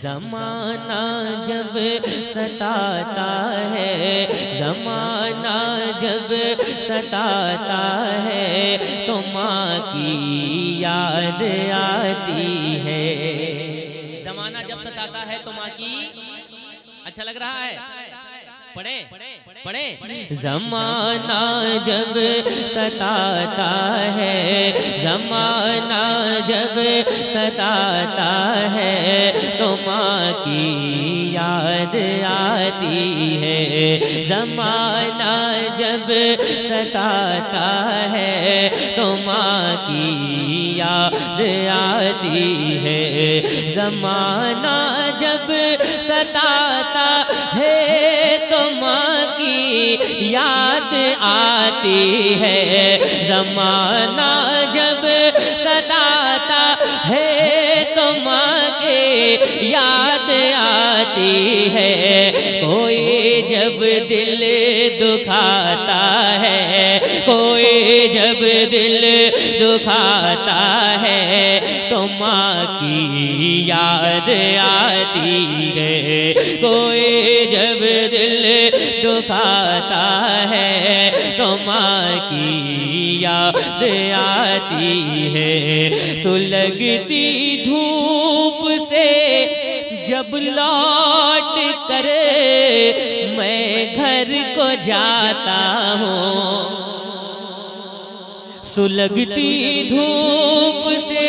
ज़माना जब सताता है, ज़माना जब सताता है, तो माँ की याद आती है। ज़माना जब सताता है तो माँ की, अच्छा लग रहा है, पढ़े पढ़े। ज़माना जब सताता है, ज़माना जब सताता है, तो माँ की याद आती है। ज़माना जब सताता है, तो माँ की याद आती है। ज़माना जब सताता है, तो माँ की याद आती है। ज़माना जब सताता है, तो माँ के याद आती है। कोई जब दिल दुखाता है, कोई जब दिल दुखाता है, तो माँ की याद आती है। कोई जब दिल दुखाता है, तो माँ की याद आती है। सुलगती धूप से जब लौट कर मैं घर को जाता हूँ, सुलगती धूप से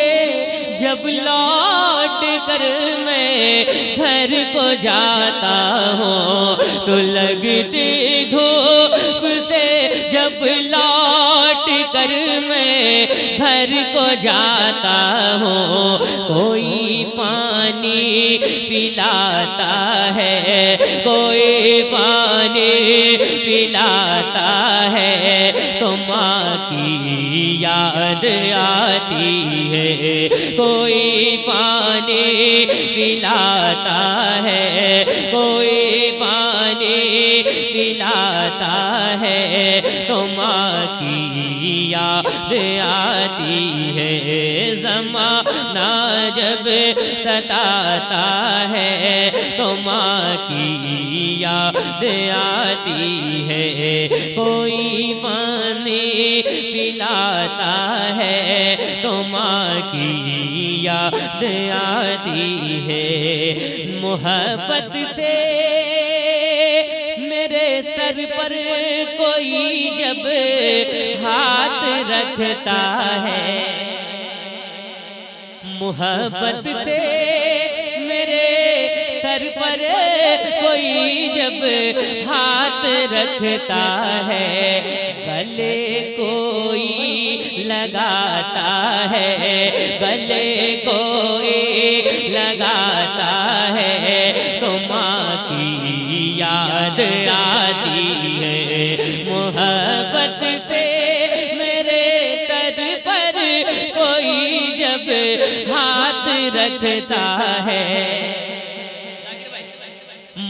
जब लौट कर मैं घर को जाता हूँ, सुलगती धूप से जब लौट कर मैं घर को जाता हूँ। कोई पानी पिलाता है, कोई पानी पिलाता है, तो माँ की याद आती है। कोई पानी पिलाता है, कोई पानी पिलाता है, तो माँ की याद आती है। ज़माना जब सताता है, तो माँ की याद आती है। कोई पानी पिलाता है, तो माँ की याद आती है। मोहब्बत से मेरे सर पर कोई जब हाथ रखता है, मोहब्बत से मेरे सर पर कोई जब हाथ रखता है, गले कोई लगाता है, गले कोई लगाता है, तो माँ की याद आती है। मोहब्बत से मेरे सर पर कोई जब हाथ रखता है,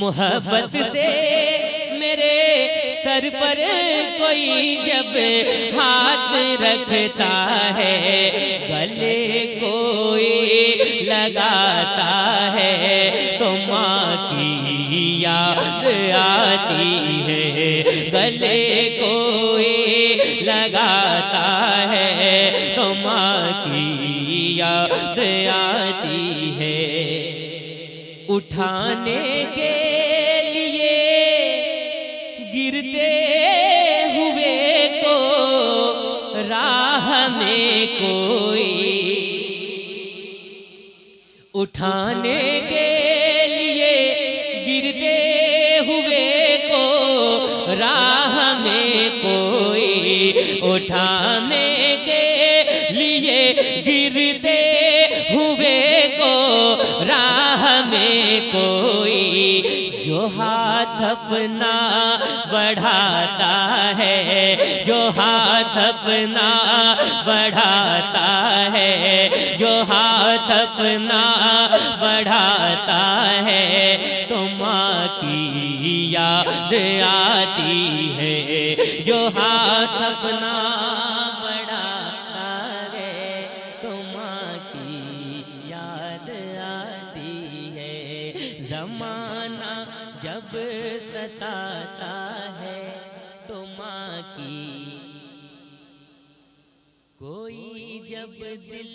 मोहब्बत से मेरे सर पर कोई जब हाथ रखता है, गले कोई लगाता है, तो माँ की याद आती है। गले कोई लगाता है, तो माँ की याद आती है। उठाने के लिए गिरते हुए को राह में कोई, उठाने के लिए गिरते हुए को राह में कोई, उठाने के लिए गिरते हुए को राह में कोई, जो हाथ अपना बढ़ाता है, जो हाथ अपना बढ़ाता है, जो हाथ अपना बढ़ाता है, तो माँ की याद आती है। जो हाथ अपना बढ़ाता है, तो माँ की याद आती है। जमाना जब सताता है तो माँ की, कोई जब दिल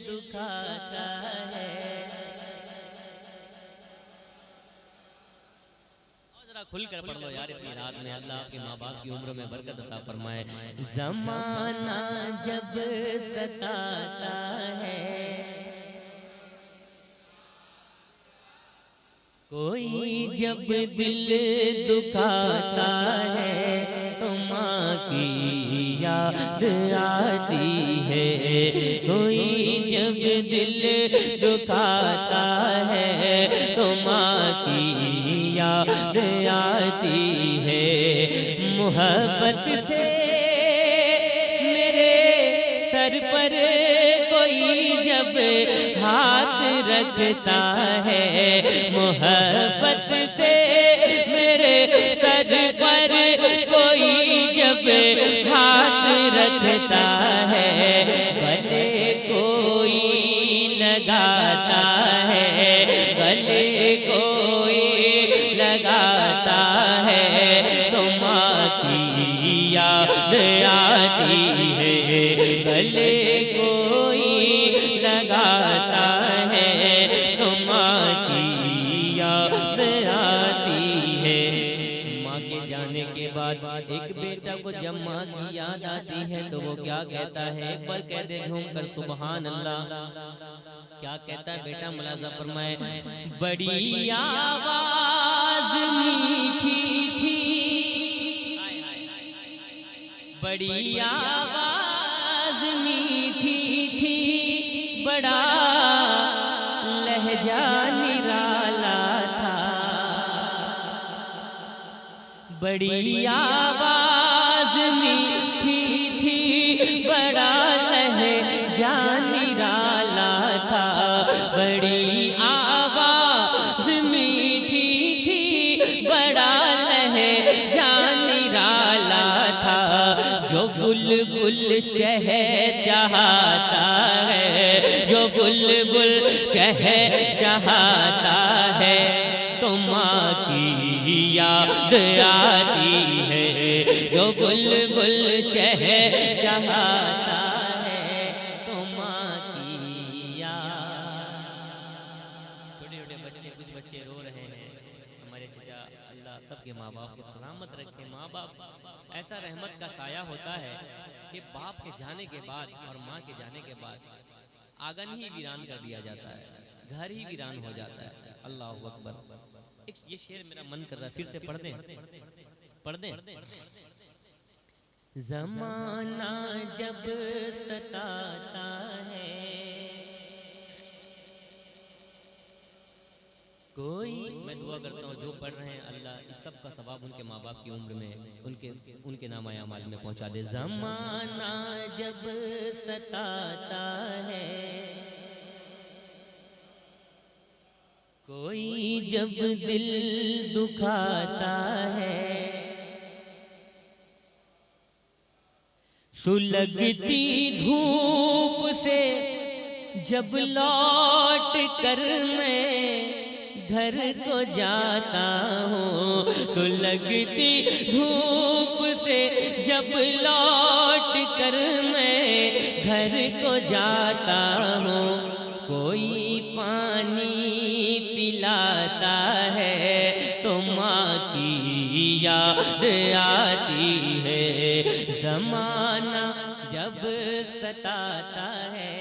दुखाता है। जरा खुल कर पढ़ लो यार इतनी रात में। अल्लाह आपके माँ बाप की उम्र में बरकत अता फरमाए। जमाना जब सताता है, कोई जब दिल दुखाता है तो माँ की याद आती है। कोई जब दिल दुखाता है तो माँ की याद आती है। मोहब्बत से मेरे सर पर कोई जब हाथ रखता है, मोहब्बत से मेरे सर पर कोई जब हाथ रखता है, गले कोई लगाता है, गले कोई लगाता है तो माँ की याद आती है। गले कोई लगाता है तो माँ की याद आती है। माँ के जाने के बाद एक बेटा को जब माँ की याद आती है तो वो क्या कहता है, एक बार कह दे झूम कर सुभान अल्लाह। क्या कहता है बेटा, मुलाजा फरमाए। बड़ी आवाज मीठी थी, बड़ी आवाज मीठी थी, बड़ा लहजा निराला था। बड़ी आवाज मीठी थी, बड़ा लहजा निराला था। बड़ी आवाज मीठी थी, बड़ा लहजा निराला था। जो बुलबुल चहचहाता है, जो बुलबुल चहचहाता है तो माँ की याद आती है। जो बुलबुल चहचहाता है तो माँ की याद। छोटे छोटे बच्चे, कुछ बच्चे रो रहे हैं। हमारे चचा, अल्लाह सबके माँ बाप को सलामत रखे। माँ बाप ऐसा रहमत का साया होता है कि बाप के जाने के बाद और माँ के जाने के बाद आंगन ही वीरान कर दिया जाता है, घर ही वीरान हो जाता है। अल्लाह अकबर। ये शेर मेरा मन कर रहा है, फिर से पढ़ दें। ज़माना जब सताता है, कोई, मैं दुआ करता हूँ जो पढ़ रहे हैं अल्लाह इस सब का सवाब उनके माँ बाप की उम्र में, उनके नामा अमाल में पहुँचा दे। ज़माना जब सताता है, कोई जब दिल दुखाता है, सुलगती धूप से जब लौट कर मैं घर को जाता हूँ, सुलगती धूप से जब लौट कर मैं घर को जाता हूँ, कोई पानी पिलाता है तो माँ की याद आती है। ज़माना जब सताता है,